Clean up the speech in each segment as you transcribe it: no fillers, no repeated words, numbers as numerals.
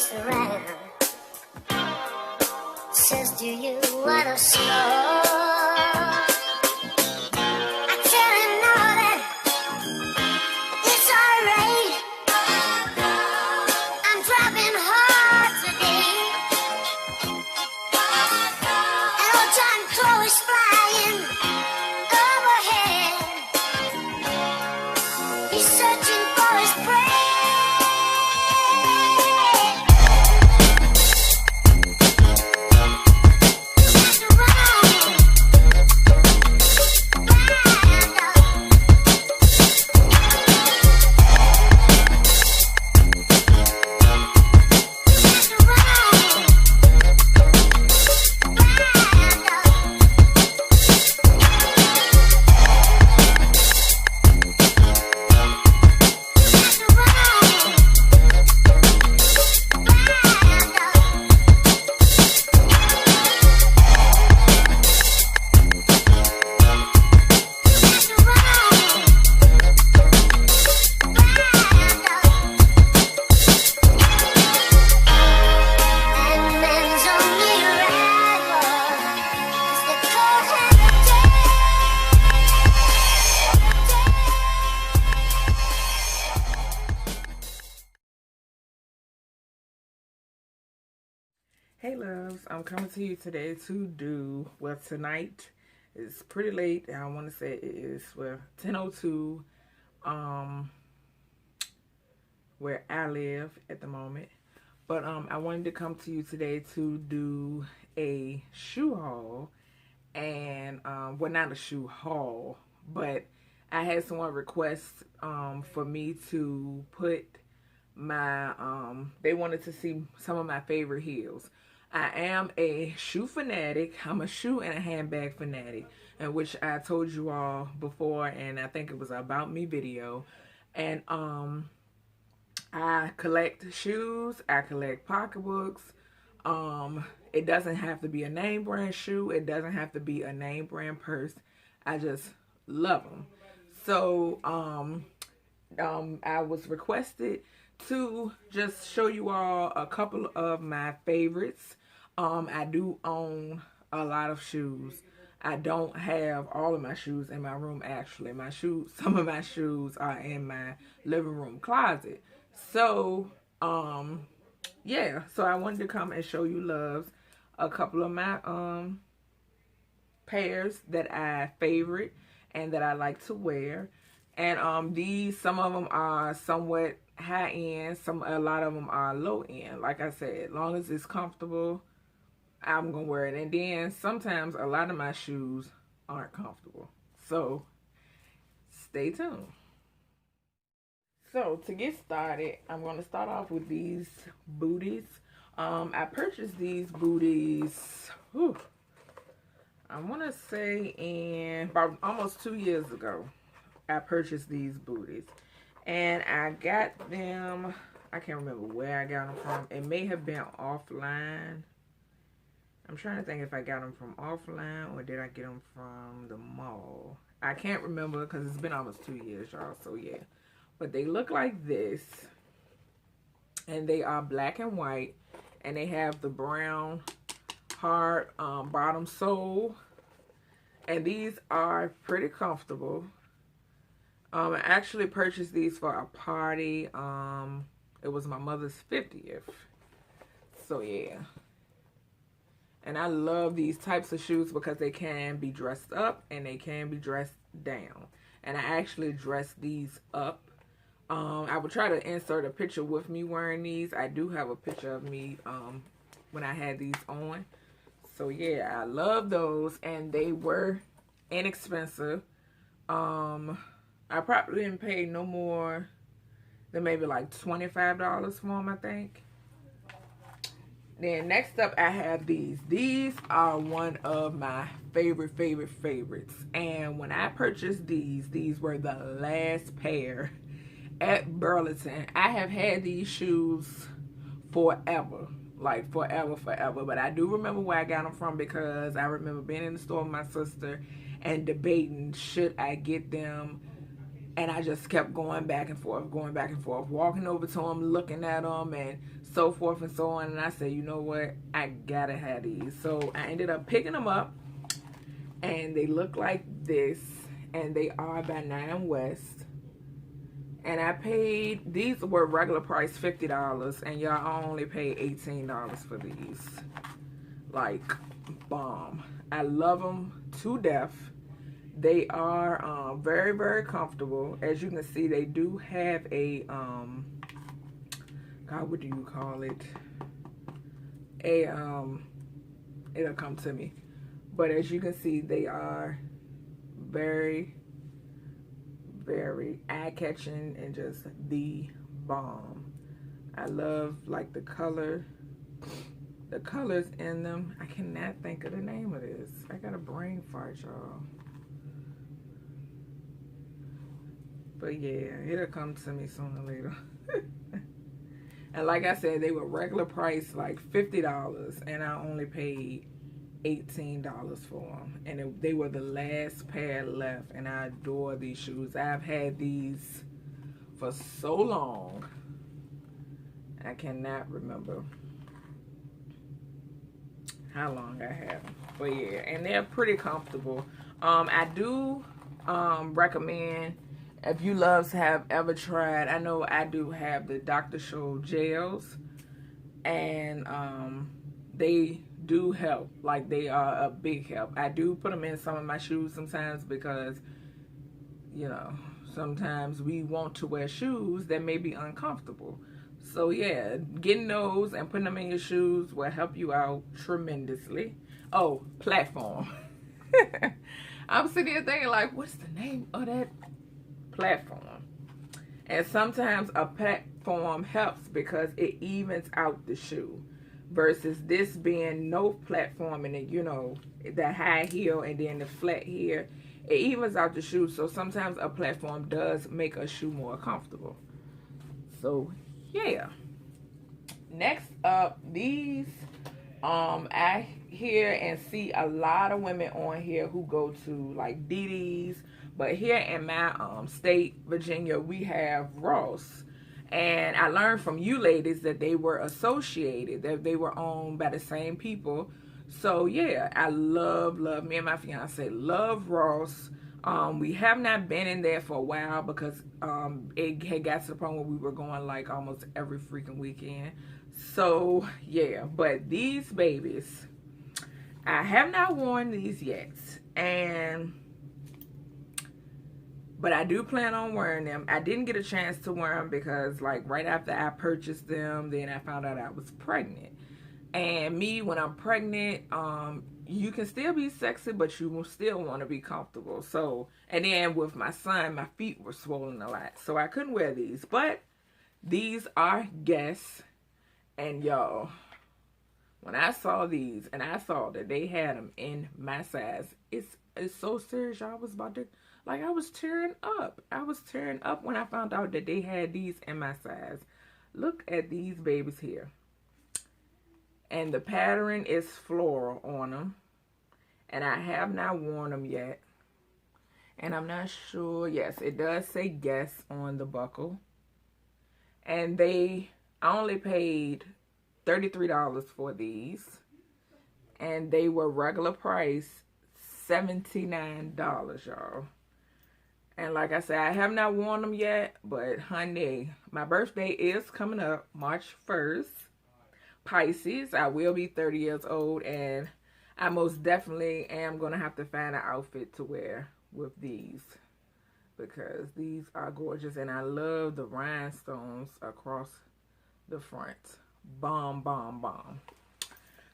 looks around, says, do you want to slow? I tell him no, that it's alright. I'm driving hard today, and old John Crow is flying overhead. He's searching for his prey. Hey loves, I'm coming to you today to do, well, tonight is pretty late. I want to say it is, well, 10:02 where I live at the moment. But I wanted to come to you today to do a shoe haul. And well, not a shoe haul, but I had someone request for me to put my they wanted to see some of my favorite heels. I am a shoe fanatic. I'm a shoe and a handbag fanatic, in which I told you all before, and I think it was About Me video. And I collect shoes, I collect pocketbooks. It doesn't have to be a name brand shoe, it doesn't have to be a name brand purse. I just love them. So I was requested to just show you all a couple of my favorites. I do own a lot of shoes. I don't have all of my shoes in my room, actually. Some of my shoes are in my living room closet. So, yeah. So I wanted to come and show you loves a couple of my pairs that I favorite and that I like to wear. And some of them are somewhat high end, a lot of them are low end. Like I said, as long as it's comfortable, I'm gonna wear it. And then sometimes a lot of my shoes aren't comfortable, so stay tuned. So to get started, I'm gonna start off with these booties. I purchased these booties, I want to say in about almost 2 years ago. I purchased these booties, and I got them, I can't remember where I got them from. It may have been offline. I'm trying to think if I got them from offline or did I get them from the mall. I can't remember because it's been almost 2 years, y'all, so yeah. But they look like this, and they are black and white, and they have the brown hard bottom sole, and these are pretty comfortable. I actually purchased these for a party. It was my mother's 50th. So yeah. And I love these types of shoes because they can be dressed up and they can be dressed down. And I actually dressed these up. I would try to insert a picture with me wearing these. I do have a picture of me when I had these on. So yeah, I love those, and they were inexpensive. I probably didn't pay no more than maybe like $25 for them, I think. Then next up, I have these. These are one of my favorites. And when I purchased these were the last pair at Burlington. I have had these shoes forever. Like forever. But I do remember where I got them from, because I remember being in the store with my sister and debating, should I get them And I just kept going back and forth, walking over to them, looking at them, and so forth and so on. And I said, you know what? I gotta have these. So I ended up picking them up, and they look like this, and they are by 9 West. And I paid, these were regular price $50, and y'all, I only paid $18 for these. Like, bomb. I love them to death. They are very, very comfortable. As you can see, they do have a, God, what do you call it? It'll come to me. But as you can see, they are very, very eye-catching and just the bomb. I love, like, the colors in them. I cannot think of the name of this. I got a brain fart, y'all. But yeah, it'll come to me sooner or later. And like I said, they were regular price, like $50, and I only paid $18 for them. And they were the last pair left, and I adore these shoes. I've had these for so long. I cannot remember how long I had them. But yeah, and they're pretty comfortable. I do recommend, if you loves have ever tried, I know I do have the Dr. Scholl gels, and they do help. Like, they are a big help. I do put them in some of my shoes sometimes because, you know, sometimes we want to wear shoes that may be uncomfortable. So yeah, getting those and putting them in your shoes will help you out tremendously. Oh, platform. I'm sitting here thinking, like, what's the name of that platform? And sometimes a platform helps because it evens out the shoe, versus this being no platform and it, you know, the high heel and then the flat here, it evens out the shoe. So sometimes a platform does make a shoe more comfortable. So yeah, next up, these I hear and see a lot of women on here who go to like DD's, but here in my state, Virginia, we have Ross. And I learned from you ladies that they were associated, that they were owned by the same people. So yeah, I love, me and my fiance love Ross. We have not been in there for a while because it had got to the point where we were going like almost every freaking weekend. So yeah, but these babies, I have not worn these yet, but I do plan on wearing them. I didn't get a chance to wear them because, like, right after I purchased them, then I found out I was pregnant. And me, when I'm pregnant, you can still be sexy, but you will still want to be comfortable. So, and then with my son, my feet were swollen a lot, so I couldn't wear these. But these are Guess, and y'all, when I saw these and I saw that they had them in my size, it's so serious, y'all. I was about to, like, I was tearing up. I was tearing up when I found out that they had these in my size. Look at these babies here. And the pattern is floral on them. And I have not worn them yet. And I'm not sure. Yes, it does say Guess on the buckle. And I only paid $33 for these. And they were regular price $79, y'all. And like I said, I have not worn them yet, but honey, my birthday is coming up March 1st. Pisces, I will be 30 years old, and I most definitely am going to have to find an outfit to wear with these, because these are gorgeous, and I love the rhinestones across the front. Bomb, bomb, bomb.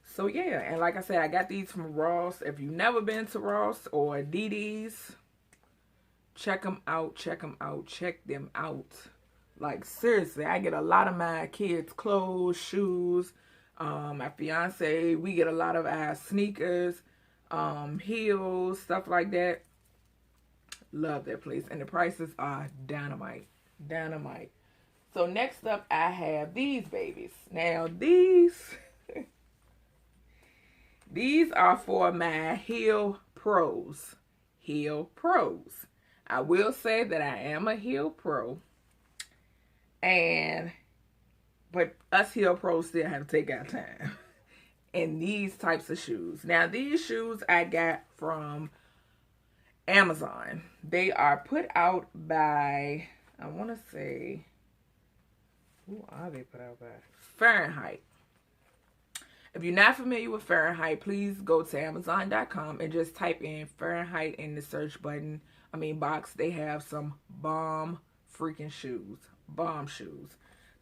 So yeah, and like I said, I got these from Ross. If you've never been to Ross or DD's, check them out, check them out, check them out. Like, seriously, I get a lot of my kids' clothes, shoes. My fiance, we get a lot of our sneakers, heels, stuff like that. Love that place. And the prices are dynamite. Dynamite. So next up, I have these babies. Now, these are for my heel pros. Heel pros. I will say that I am a heel pro, but us heel pros still have to take our time in these types of shoes. Now, these shoes I got from Amazon. They are put out by, I want to say, who are they put out by? Fahrenheit. If you're not familiar with Fahrenheit, please go to Amazon.com and just type in Fahrenheit in the search box. They have some bomb freaking shoes. Bomb shoes.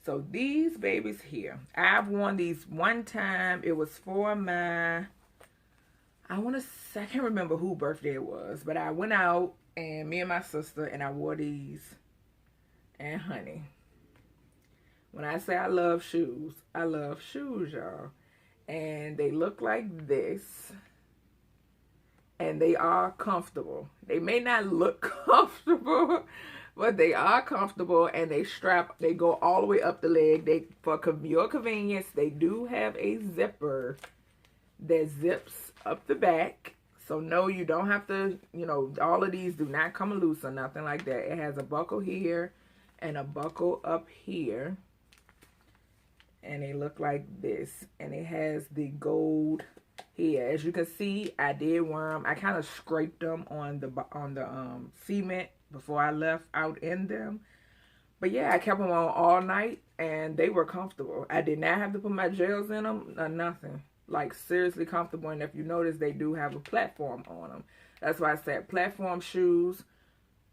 So these babies here, I've worn these one time. It was for my, I can't remember who birthday it was, but I went out and me and my sister and I wore these. And honey, when I say I love shoes, y'all. And they look like this. And they are comfortable. They may not look comfortable, but they are comfortable. And they go all the way up the leg. For your convenience, they do have a zipper that zips up the back. So no, you don't have to, all of these do not come loose or nothing like that. It has a buckle here and a buckle up here. And they look like this. And it has the gold here. As you can see, I did wear them. I kind of scraped them on the cement before I left out in them. But yeah, I kept them on all night. And they were comfortable. I did not have to put my gels in them or nothing. Like, seriously comfortable. And if you notice, they do have a platform on them. That's why I said platform shoes.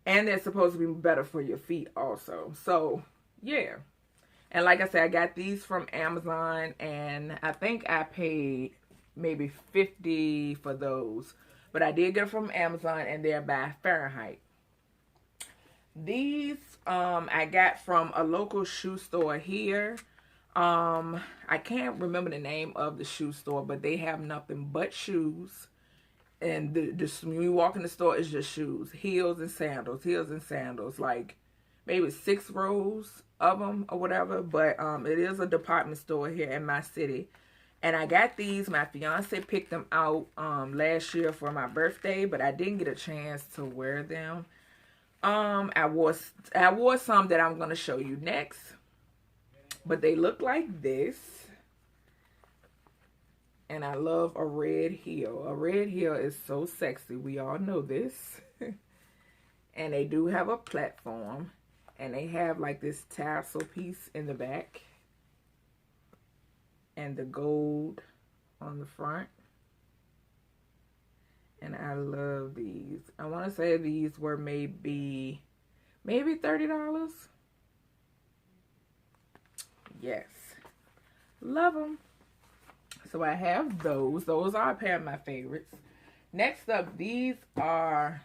And they're supposed to be better for your feet also. So, yeah. And like I said, I got these from Amazon, and I think I paid maybe $50 for those. But I did get them from Amazon, and they're by Fahrenheit. These I got from a local shoe store here. I can't remember the name of the shoe store, but they have nothing but shoes. And when you walk in the store, it's just shoes. Heels and sandals. Like maybe 6 rows of them or whatever, but it is a department store here in my city. And I got these. My fiance picked them out last year for my birthday, but I didn't get a chance to wear them. I wore some that I'm going to show you next, but they look like this. And I love a red heel. A red heel is so sexy. We all know this. And they do have a platform. And they have like this tassel piece in the back. And the gold on the front. And I love these. I want to say these were maybe $30. Yes. Love them. So I have those. Those are a pair of my favorites. Next up, these are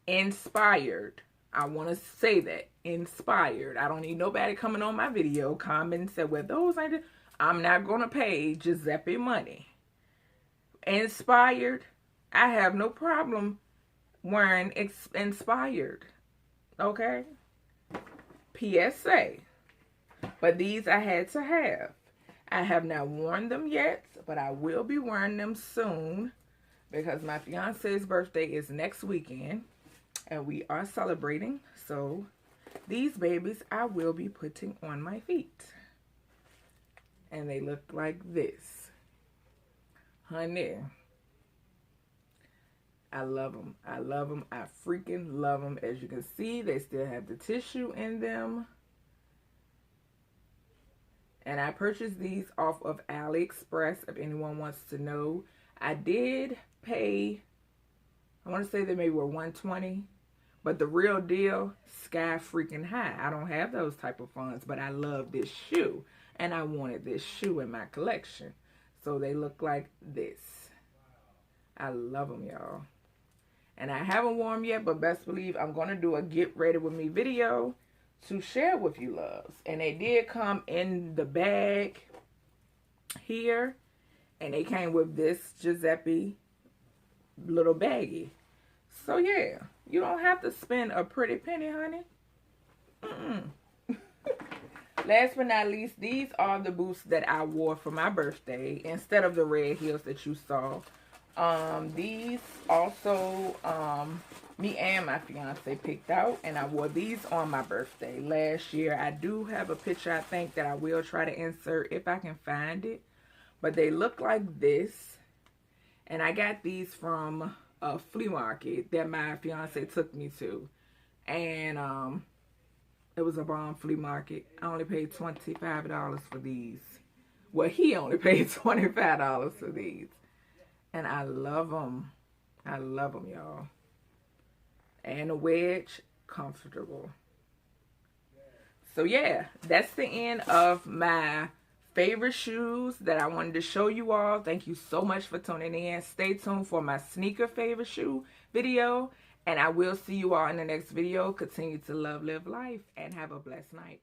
inspired. I want to say that. Inspired. I don't need nobody coming on my video, comment and say, well, those ain't. I'm not going to pay Giuseppe money. Inspired. I have no problem wearing inspired. Okay? PSA. But these I had to have. I have not worn them yet, but I will be wearing them soon because my fiance's birthday is next weekend and we are celebrating. So these babies I will be putting on my feet. And they look like this. Honey. I love them. I love them. I freaking love them. As you can see, they still have the tissue in them. And I purchased these off of AliExpress, if anyone wants to know. I did pay, I want to say they maybe were $120. But the real deal, sky freaking high. I don't have those type of funds, but I love this shoe. And I wanted this shoe in my collection. So they look like this. I love them, y'all. And I haven't worn them yet, but best believe I'm going to do a get ready with me video to share with you loves. And they did come in the bag here. And they came with this Giuseppe little baggie. So yeah, you don't have to spend a pretty penny, honey. Last but not least, these are the boots that I wore for my birthday instead of the red heels that you saw. These also me and my fiance picked out, and I wore these on my birthday last year. I do have a picture, I think, that I will try to insert if I can find it, but they look like this, and I got these from a flea market that my fiance took me to, and it was a bomb flea market. I only paid $25 for these. Well, he only paid $25 for these, and I love them. I love them, y'all. And a wedge, comfortable. So yeah, that's the end of my favorite shoes that I wanted to show you all. Thank you so much for tuning in. Stay tuned for my sneaker favorite shoe video, and I will see you all in the next video. Continue to love, live life, and have a blessed night.